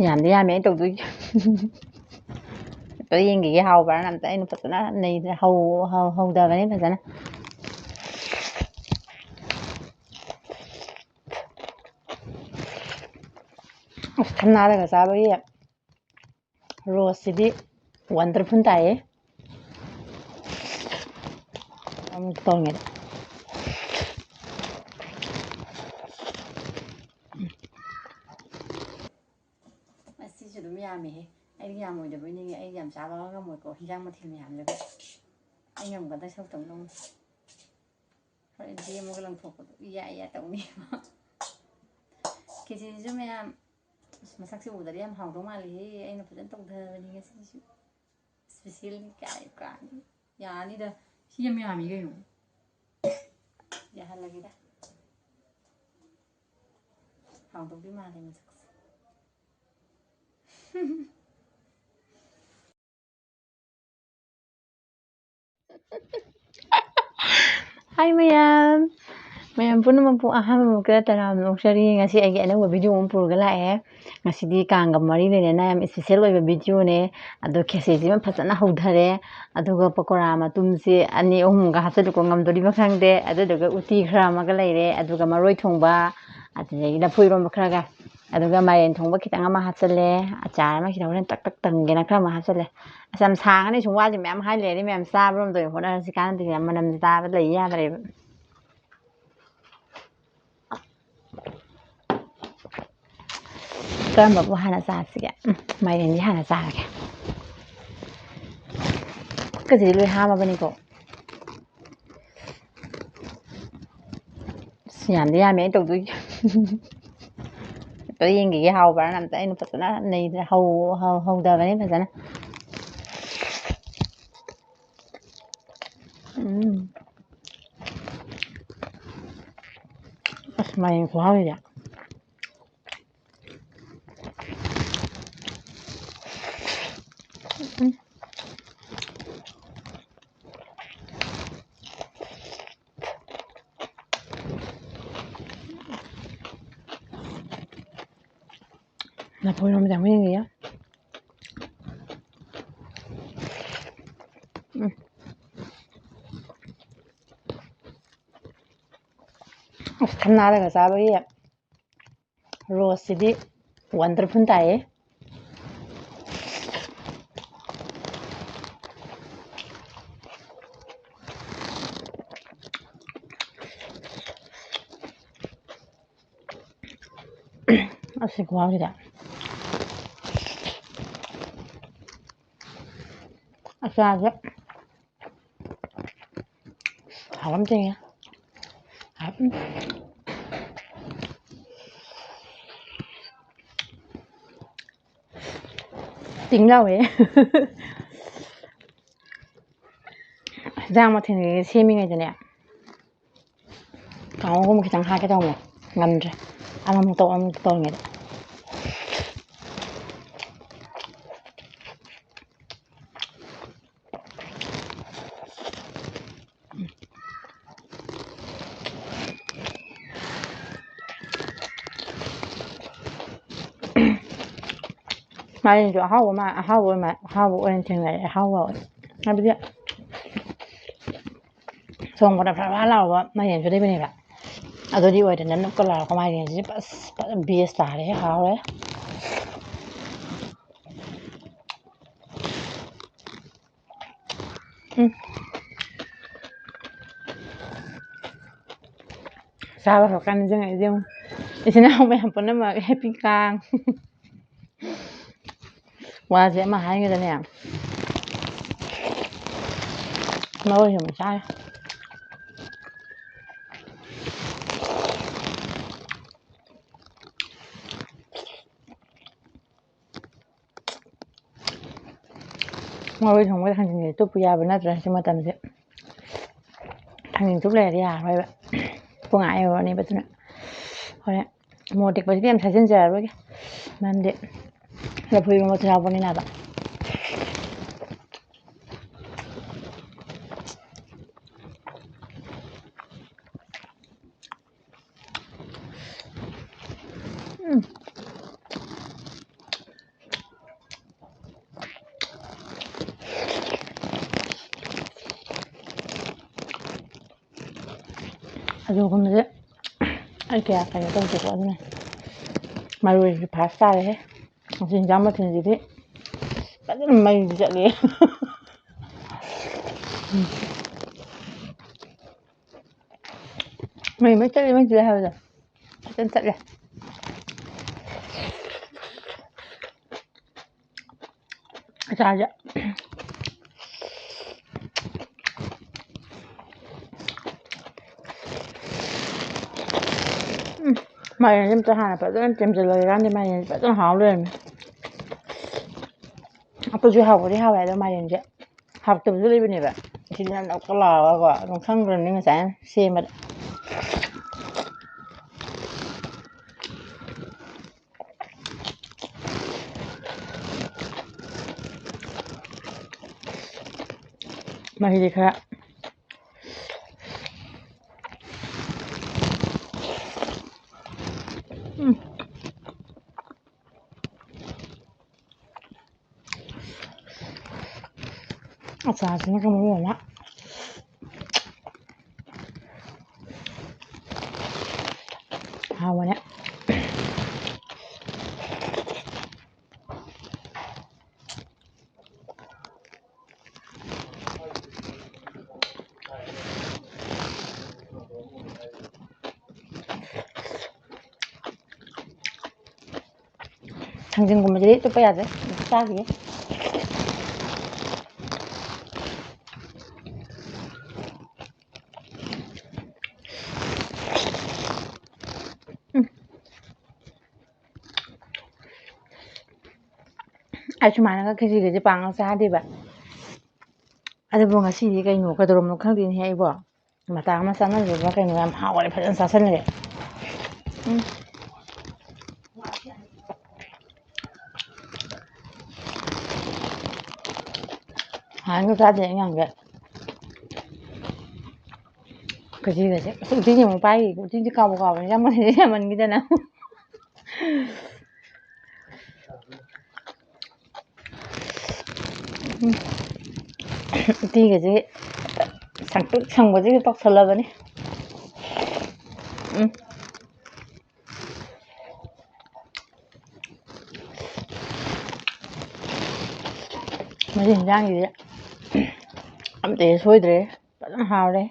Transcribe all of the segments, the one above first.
ꯌꯥꯝꯗꯤ ꯌꯥꯝꯃꯦ ꯑꯩ ꯇꯧꯗꯣꯏꯁꯦ ꯑꯗꯣ ꯌꯦꯡꯈꯤꯒꯦ ꯍꯥꯎꯕ꯭ꯔꯥꯅ ꯑꯝꯇ ꯑꯩꯅ ꯐꯖꯅ ꯅꯩꯗ꯭ꯔꯦ ꯍꯧꯗꯕꯅꯤ ꯐꯖꯅ ꯊꯝꯅꯥꯗꯒ ꯆꯥꯕꯒꯤ ꯔꯣꯁꯁꯤꯗꯤ ꯋꯟꯗꯔꯐꯨꯜ ꯇꯥꯏꯌꯦ ꯑꯃꯨꯛ ꯇꯧꯉꯦꯗ ꯑꯁꯤꯁꯨ ꯑꯗꯨꯝ ꯌꯥꯝꯃꯦꯍꯦ ꯑꯩꯗꯤ ꯌꯥꯝꯃꯣꯏꯗꯕꯣꯏ ꯅꯤꯡꯉꯦ ꯑꯩ ꯌꯥꯝ ꯆꯥꯕ ꯉꯝꯃꯣꯏꯀꯣ ꯍꯤꯟꯖꯥꯡ ꯃꯊꯦꯜ ꯃꯌꯥꯝꯁꯦ ꯑꯩ ꯉꯝꯒꯗ꯭ꯔ ꯁꯧꯇꯧ ꯂꯧꯅꯤ ꯍꯣꯔꯦꯟ ꯑꯃꯨꯛꯒ ꯂꯪꯊꯣꯛꯄꯗꯣ ꯏꯌꯥ ꯇꯧꯅꯤꯕ ꯈꯦꯆꯤꯁꯤꯁꯨ ꯃꯌꯥꯝ ꯃꯁꯛꯁꯦ ꯎꯕꯗꯗꯤ ꯌꯥꯝ ꯍꯥꯎꯗꯧ ꯃꯥꯜꯂꯤꯍꯦ ꯑꯩꯅ ꯐꯖꯅ ꯇꯧꯊꯕꯅꯤ ꯉꯁꯤꯁꯨ ꯏꯁꯄꯤꯁꯦꯜ ꯀꯥꯅꯤ ꯌꯥꯅꯤꯗ ꯁꯤ ꯌꯥꯝ ꯌꯥꯝꯃꯤ ꯀꯩꯅꯣ ꯌꯥꯍꯜꯂꯒꯦꯗ ꯍꯥꯎꯗꯧꯗꯤ ꯃꯥꯜꯂꯦ ꯃꯁꯛꯁꯦ ꯍꯥꯏ ꯃꯌꯥꯝ ꯄꯨꯝꯅꯃꯛꯄꯨ ꯑꯍꯥꯟꯕꯃꯛꯇ ꯇꯔꯥꯝꯅ ꯑꯣꯛꯆꯔꯤ ꯉꯁꯤ ꯑꯩꯒꯤ ꯑꯅꯧꯕ ꯚꯤꯗꯤꯑꯣ ꯑꯃ ꯄꯨꯔꯒ ꯂꯥꯛꯑꯦ ꯉꯁꯤꯗꯤ ꯀꯥꯡꯒ ꯃꯔꯤ ꯂꯩꯅꯅ ꯌꯥꯝ ꯏꯁꯄꯤꯁꯦꯜ ꯑꯣꯏꯕ ꯚꯤꯗꯤꯑꯣꯅꯦ ꯑꯗꯣ ꯈꯦꯆꯤꯁꯤꯃ ꯐꯖꯅ ꯍꯧꯊꯔꯦ ꯑꯗꯨꯒ ꯄꯀꯣꯔꯥ ꯃꯇꯨꯝꯁꯦ 2-3ꯒ ꯍꯥꯞꯆꯤꯜꯂꯨꯀꯣ ꯉꯝꯗꯣꯔꯤꯕ ꯈꯪꯗꯦ ꯑꯗꯨꯗꯨꯒ ꯎꯇꯤ ꯈꯔ ꯑꯃꯒ ꯂꯩꯔꯦ ꯑꯗꯨꯒ ꯃꯔꯣꯏ ꯊꯣꯡꯕ ꯑꯗꯨꯗꯒꯤ ꯂꯐꯨ ꯏꯔꯣꯟꯕ ꯈꯔꯒ ꯑꯗꯨꯒ ꯃꯥꯏꯔꯦꯟ ꯊꯣꯡꯕ ꯈꯤꯇꯪ ꯑꯃ ꯍꯥꯞꯆꯤꯜꯂꯦ ꯑꯆꯥꯔ ꯑꯃ ꯈꯤꯇꯪ ꯍꯣꯔꯦꯟ ꯇꯛ ꯇꯪꯒꯦꯅ ꯈꯔ ꯑꯃ ꯍꯥꯞꯆꯤꯜꯂꯦ ꯑꯁ ꯌꯥꯝ ꯁꯥꯡꯉꯅꯤ ꯁꯨꯝ ꯋꯥꯁꯦ ꯃꯌꯥꯝ ꯍꯥꯏ ꯂꯩꯔꯗꯤ ꯃꯌꯥꯝ ꯆꯥꯕꯔꯣꯝꯗ ꯑꯣꯏꯅ ꯍꯣꯠꯅꯔꯁꯤ ꯀꯥꯟꯅꯗꯦ ꯃꯅꯝꯁꯦ ꯇꯥꯕ ꯂꯩ ꯌꯥꯗ꯭ꯔꯦꯕ ꯀꯔꯝꯕꯕꯨ ꯍꯥꯟꯅ ꯆꯥꯁꯤꯒꯦ ꯃꯥꯏꯔꯦꯟꯁꯦ ꯍꯥꯟꯅ ꯆꯥꯔꯒꯦ ꯈꯨꯠꯀꯁꯤꯗꯤ ꯂꯣꯏ ꯍꯥꯝꯃꯕꯅꯤꯀꯣ ꯌꯥꯝꯗꯤ ꯌꯥꯝꯃꯦ ꯑꯩ ꯇꯧꯗꯣꯏꯁꯦ ꯑꯝꯇ ꯌꯦꯡꯈꯤꯒꯦ ꯍꯥꯎꯕ꯭ꯔꯥꯅ ꯑꯝꯇ ꯑꯩꯅ ꯐꯖꯅ ꯅꯩꯗ꯭ꯔꯦ ꯍꯧꯗꯕꯅꯤ ꯐꯖꯅ ꯑꯁ ꯃꯥꯏꯔꯦꯟ ꯈꯨꯍꯥꯎꯁꯤꯗꯤ ꯂꯐꯨ ꯏꯔꯣꯟꯕꯁꯦ ꯑꯃꯨꯛ ꯌꯦꯡꯈꯤꯒꯦ ꯊꯝꯅꯥꯗꯒ ꯆꯥꯕꯒꯤ ꯔꯣꯁꯁꯤꯗꯤ ꯋꯟꯗꯔꯐꯨꯜ ꯇꯥꯏꯌꯦ ꯑꯁꯤ ꯈꯨꯍꯥꯎꯁꯤꯗꯤ ꯑꯆꯥꯔꯁꯦ ꯍꯥꯎ ꯑꯃ ꯆꯤꯡꯉꯦ ꯇꯤꯡ ꯂꯥꯎꯋꯦ ꯍꯤꯟꯖꯥꯡ ꯃꯊꯦꯜ ꯁꯦꯝꯃꯤꯉꯩꯗꯅꯦ ꯀꯥꯡꯉꯧꯒꯨꯝꯕ ꯈꯤꯇꯪ ꯍꯥꯞꯀꯦ ꯇꯧꯕꯅꯦ ꯉꯝꯗ꯭ꯔꯦ ꯑꯃꯃꯨꯛ ꯇꯧꯔꯤꯉꯩꯗ ꯃꯥꯏꯔꯦꯟꯁꯨ ꯑꯍꯥꯎꯕ ꯑꯣꯏꯅ ꯊꯦꯡꯅꯔꯦ ꯑꯍꯥꯎꯕ ꯍꯥꯏꯕꯗꯤ ꯊꯣꯡꯕꯗ ꯐꯔꯐꯔ ꯂꯥꯎꯕ ꯃꯥꯏꯔꯦꯟꯁꯨ ꯂꯩꯕꯅꯦꯕ ꯑꯗꯨꯗꯤ ꯑꯣꯏꯗꯅ ꯅꯨꯞꯀ ꯂꯥꯎꯔꯒ ꯃꯥꯏꯔꯦꯟꯁꯤꯗꯤ ꯐꯖꯅ ꯕꯦꯁ ꯇꯥꯔꯦ ꯍꯥꯎꯔꯦ ꯆꯥꯕ ꯍꯧꯔꯀꯥꯟꯗ ꯅꯤꯡꯁꯤꯡꯉꯛꯏꯁꯦ ꯌꯦꯡꯉꯨ ꯏꯆꯤꯟ ꯏꯅꯥꯎ ꯃꯌꯥꯝ ꯄꯨꯝꯅꯃꯛ ꯍꯦꯄꯤ ꯀꯥꯡ ꯋꯥꯁꯦ ꯑꯃ ꯍꯥꯏꯒꯗꯅꯦ ꯃꯔꯣꯏꯁꯨ ꯑꯃꯨꯛ ꯆꯥꯔꯦ ꯃꯔꯣꯏ ꯊꯣꯡꯕꯗ ꯊꯥꯡꯖꯤꯡꯁꯦ ꯇꯨꯞꯄꯨ ꯌꯥꯕ ꯅꯠꯇ꯭ꯔꯦ ꯁꯤ ꯃꯇꯝꯁꯦ ꯊꯥꯡꯖꯤꯡ ꯇꯨꯞ ꯂꯩꯔꯗꯤ ꯌꯥꯔꯔꯣꯏꯕ ꯄꯨꯡ ꯌꯧꯔꯅꯦꯕ ꯑꯗꯨꯅ ꯍꯣꯔꯦꯟ ꯃꯣꯔꯣꯛ ꯇꯦꯛꯄꯁꯤꯗꯤ ꯌꯥꯝ ꯁꯥꯖꯤꯟꯖꯔꯔꯣꯏꯒꯦ ꯃꯔꯝꯗꯤ ꯂꯐꯨ ꯏꯔꯣꯟꯕꯁꯨ ꯌꯥꯎꯕꯅꯤꯅꯕ ꯑꯗꯨꯒꯨꯝꯕꯁꯦ ꯑꯩ ꯀꯌꯥ ꯀꯩꯅꯣ ꯇꯧꯗꯦꯀꯣ ꯑꯗꯨꯅ ꯃꯔꯣꯏꯁꯤ ꯐꯥꯔꯁ ꯇꯥꯔꯦꯍꯦ ꯉꯁꯤ ꯏꯟꯖꯥꯡ ꯃꯊꯦꯜꯁꯤꯗꯤ ꯐꯖꯅ ꯃꯩꯗꯤ ꯆꯠꯂꯦ ꯃꯩ ꯆꯠꯂꯦ ꯍꯥꯏꯕꯗꯣ ꯐꯖꯅ ꯆꯠꯂꯦ ꯑꯆꯥꯔꯁꯦ ꯃꯥꯏꯔꯦꯟꯁꯦ ꯑꯝꯇ ꯍꯥꯟꯅ ꯐꯖꯅ ꯆꯦꯝꯖꯜꯂꯒ ꯀꯥꯟꯗꯤ ꯃꯥꯏꯔꯦꯟꯁꯦ ꯐꯖꯅ ꯍꯥꯎ ꯂꯩꯔꯝꯃꯦ ꯑꯩꯈꯣꯏꯁꯨ ꯍꯥꯎꯕꯗꯤ ꯍꯥꯎꯋꯦ ꯑꯗꯣ ꯃꯥꯏꯔꯦꯟꯁꯦ ꯍꯥꯎꯇꯕꯁꯨ ꯂꯩꯕꯅꯦꯕ ꯁꯤꯗꯤ ꯅꯞ ꯅꯞꯀ ꯂꯥꯎꯔꯒꯀꯣ ꯑꯗꯨꯝ ꯈꯪꯈ꯭ꯔꯕꯅꯤ ꯉꯁꯥꯏ ꯁꯦꯝꯕꯗ ꯃꯍꯤꯗꯤ ꯈꯔ ꯑꯆꯥꯔꯁꯤꯅ ꯃꯔꯣꯜ ꯑꯃ ꯍꯥꯎꯕꯅꯦ ꯊꯥꯡꯖꯤꯡꯒꯨꯝꯕꯁꯤꯗꯤ ꯇꯨꯞꯄ ꯌꯥꯗ꯭ꯔꯦ ꯆꯥꯈꯤꯒꯦ ꯑꯩ ꯁꯨꯃꯥꯏꯅꯒ ꯈꯦꯆꯤꯒꯁꯦ ꯄꯥꯡꯅ ꯆꯥꯗꯦꯕ ꯑꯗꯨꯕꯨ ꯉꯁꯤꯗꯤ ꯀꯩꯅꯣ ꯀꯩꯗꯧꯔꯝꯅꯣ ꯈꯪꯗꯦꯅꯦꯍꯦ ꯑꯩꯕꯣ ꯃꯇꯥꯡ ꯑꯃ ꯆꯥꯟꯅꯖꯕ ꯀꯩꯅꯣ ꯌꯥꯝ ꯍꯥꯎꯋꯦ ꯐꯖꯅ ꯆꯥꯁꯤꯟꯂꯦ ꯍꯥꯟꯅꯒ ꯆꯥꯗꯦ ꯑꯩ ꯉꯥꯡꯒꯦ ꯈꯦꯆꯤꯒꯁꯦ ꯎꯇꯤꯁꯦ ꯑꯃꯨꯛ ꯄꯥꯏꯈꯤꯒꯦ ꯎꯇꯤꯁꯦ ꯀꯥꯎꯕ ꯀꯥꯎꯕꯅꯤ ꯌꯥꯝꯃꯟꯈꯤꯗꯅ ꯎꯇꯤꯒꯁꯦ ꯁꯪꯇ꯭ꯔꯤꯛ ꯁꯪꯕꯁꯤꯒ ꯇꯧꯁꯜꯂꯕꯅꯤ ꯃꯁꯤ ꯏꯟꯖꯥꯡꯒꯤꯗꯤ ꯑꯝꯇ ꯍꯦꯛ ꯁꯣꯏꯗ꯭ꯔꯦ ꯐꯖꯅ ꯍꯥꯎꯔꯦ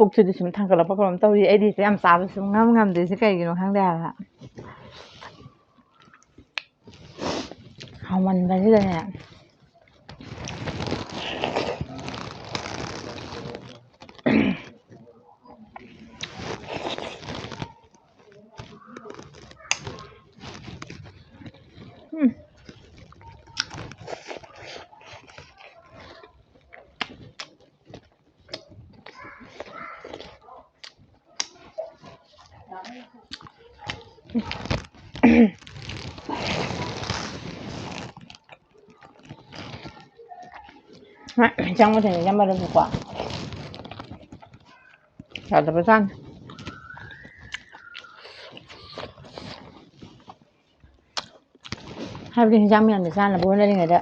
ꯄꯨꯛꯁꯤꯗꯤ ꯁꯨꯝ ꯊꯥꯡꯒꯠꯂꯛꯄ ꯀꯩꯅꯣꯝ ꯇꯧꯔꯤ ꯑꯩꯗꯤ ꯌꯥꯝ ꯆꯥꯕ ꯁꯨꯡ ꯉꯝꯗ꯭ꯔꯤꯁꯦ ꯀꯩꯒꯤꯅꯣ ꯈꯪꯗꯦ ꯍꯥꯏꯕ ꯍꯥꯎꯃꯟꯕꯁꯤꯗꯅꯦ ꯏꯟꯖꯥꯡ ꯃꯊꯦꯜꯁꯦ ꯌꯥꯝꯃꯜꯂꯁꯨꯀꯣ ꯌꯥꯗꯕꯖꯥꯠꯅꯤ ꯍꯥꯏꯕꯗꯤ ꯏꯟꯖꯥꯡ ꯃꯌꯥꯝꯁꯦ ꯆꯥꯅꯕ ꯍꯣꯠꯅꯔꯤꯉꯩꯗ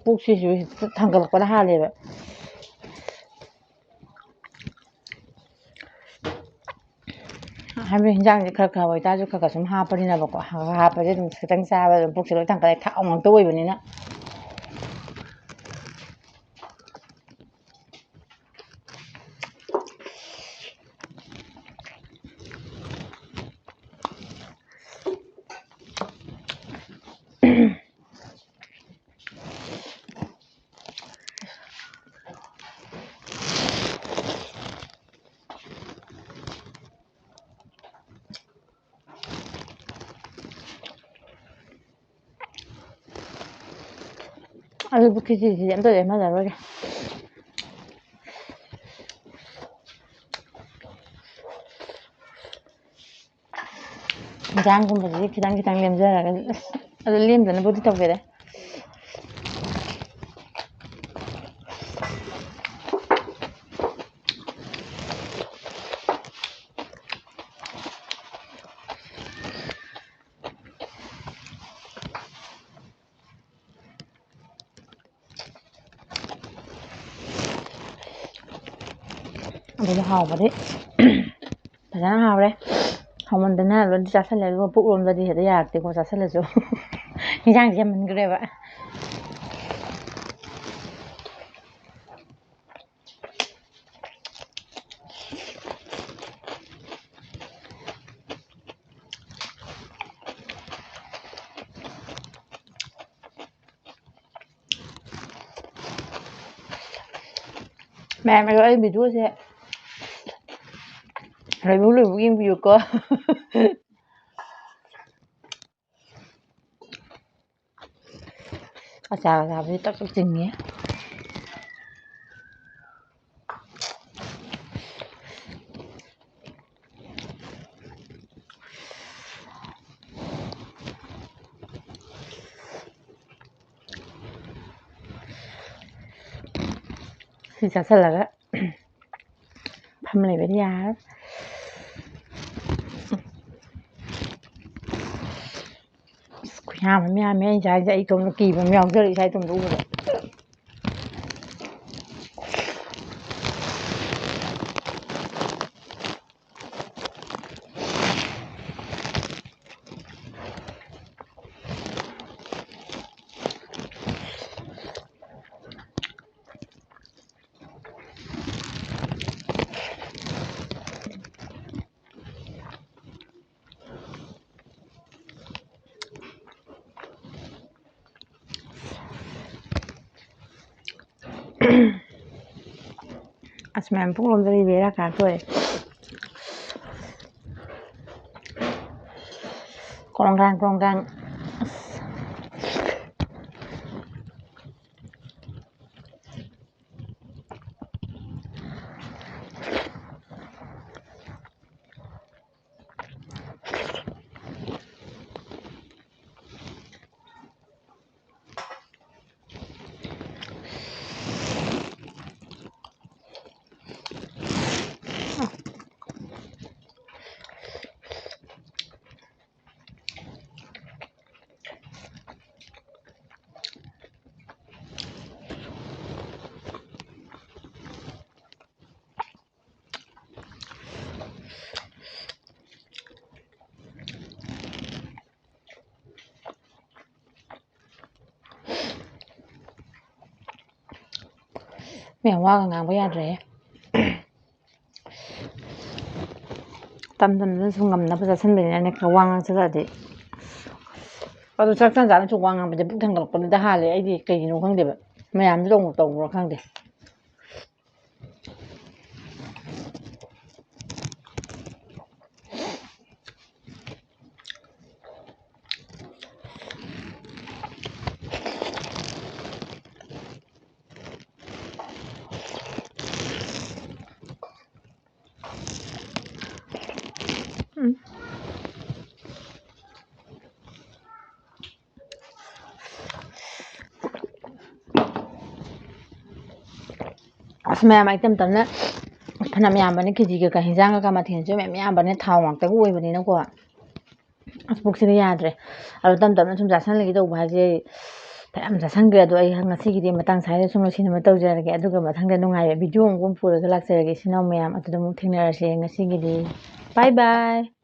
ꯄꯨꯛꯁꯤꯁꯨ ꯊꯥꯡꯒꯠꯂꯛꯄꯅ ꯍꯥꯜꯂꯦꯕ ꯍꯥꯏꯕꯗꯤ ꯍꯤꯟꯖꯥꯡꯁꯦ ꯈꯔ ꯑꯣꯏꯇꯥꯔꯁꯨ ꯈꯔ ꯁꯨꯝ ꯍꯥꯞꯄꯅꯤꯅꯕꯀꯣ ꯍꯥꯞꯄꯁꯦ ꯑꯗꯨꯝ ꯈꯤꯇꯪ ꯆꯥꯕ ꯑꯗꯨꯝ ꯄꯨꯛꯁꯦ ꯂꯣꯏ ꯊꯥꯡꯒꯠꯂꯦ ꯊꯥꯎ ꯉꯥꯛꯇ ꯑꯣꯏꯕꯅꯤꯅ ꯑꯗꯨꯕꯨ ꯈꯦꯆꯤꯁꯤꯗꯤ ꯑꯝꯇ ꯂꯦꯝꯍꯜꯂꯔꯣꯏꯒꯦ ꯏꯟꯖꯥꯡꯒꯨꯝꯕꯁꯤꯗꯤ ꯈꯤꯇꯪ ꯂꯦꯝꯖꯔꯒ ꯑꯗꯨ ꯂꯦꯝꯗꯅꯕꯨꯗꯤ ꯇꯧꯒꯦꯗ ꯑꯗꯨꯗ ꯍꯥꯎꯕꯗꯤ ꯐꯖꯅ ꯍꯥꯎꯔꯦ ꯍꯥꯎꯃꯟꯗꯅ ꯂꯣꯏꯅ ꯆꯥꯁꯜꯂꯦ ꯑꯗꯨꯒ ꯄꯨꯛꯂꯣꯝꯗꯗꯤ ꯍꯦꯛꯇ ꯌꯥꯔꯛꯇꯦꯀꯣ ꯆꯥꯁꯜꯂꯁꯨ ꯏꯟꯖꯥꯡꯁꯦ ꯌꯥꯝꯃꯟꯈ꯭ꯔꯦꯕ mẹ ơi bị đua xe rồi bố lùi bố yên bị cô chào với tất cả trình nhé thì chả sao là đó thăm này với nhà nhà mà mẹ mẹ trái dậy tôm nó kỳ mà mèo chưa lại trái tôm đủ rồi Asma pukulomdari bera kakoy. Kolonggang. Mèo hoa ngang với rẻ tâm 좀 ngầm 자신들이 왕왕 쓰다지 아도 작전 잘은 좀 왕왕 이제 북한 걸 건데 하래 아이디 그기는 강대 mèo 좀 동으로 강대 mèo mai tâm tấn á ꯐꯅꯌꯥꯝ ꯌꯥꯝꯕꯅꯦ ꯀꯦꯖꯤꯒ ꯍꯤꯟꯖꯥꯡꯒ ꯃꯊꯦꯜꯁꯨ ꯃꯌꯥꯝ ꯌꯥꯝꯕꯅꯦ ꯊꯥꯎ ꯉꯥꯛꯇꯒ ꯑꯣꯏꯕꯅꯤꯅꯀꯣ ꯑꯁ ꯄꯨꯛꯁꯤꯗ ꯌꯥꯗ꯭ꯔꯦ ꯑꯗꯣ ꯇꯞꯅ ꯁꯨꯝ ꯆꯥꯁꯜꯂꯒꯦ ꯇꯧꯕ ꯍꯥꯏꯁꯦ ꯐꯅꯌꯥꯝ ꯆꯥꯁꯟꯈ꯭ꯔꯦ ꯑꯗꯣ ꯑꯩ ꯉꯁꯤꯒꯤꯗꯤ ꯃꯇꯥꯡ ꯁ꯭ꯋꯥꯏꯗ ꯁꯨꯝ ꯂꯣꯏꯁꯤꯟꯅꯕ ꯇꯧꯖꯔꯒꯦ ꯑꯗꯨꯒ ꯃꯊꯪꯗ ꯅꯨꯡꯉꯥꯏꯕ ꯚꯤꯗꯤꯑꯣ ꯑꯃꯨꯛ ꯄꯨꯔꯒ ꯂꯥꯛꯆꯔꯒꯦ ꯏꯆꯤꯜ ꯏꯅꯥꯎ ꯃꯌꯥꯝ ꯑꯗꯨꯗ ꯑꯃꯨꯛ ꯊꯦꯡꯅꯔꯁꯦ ꯉꯁꯤꯒꯤꯗꯤ ꯕꯥꯏ ꯕꯥꯏ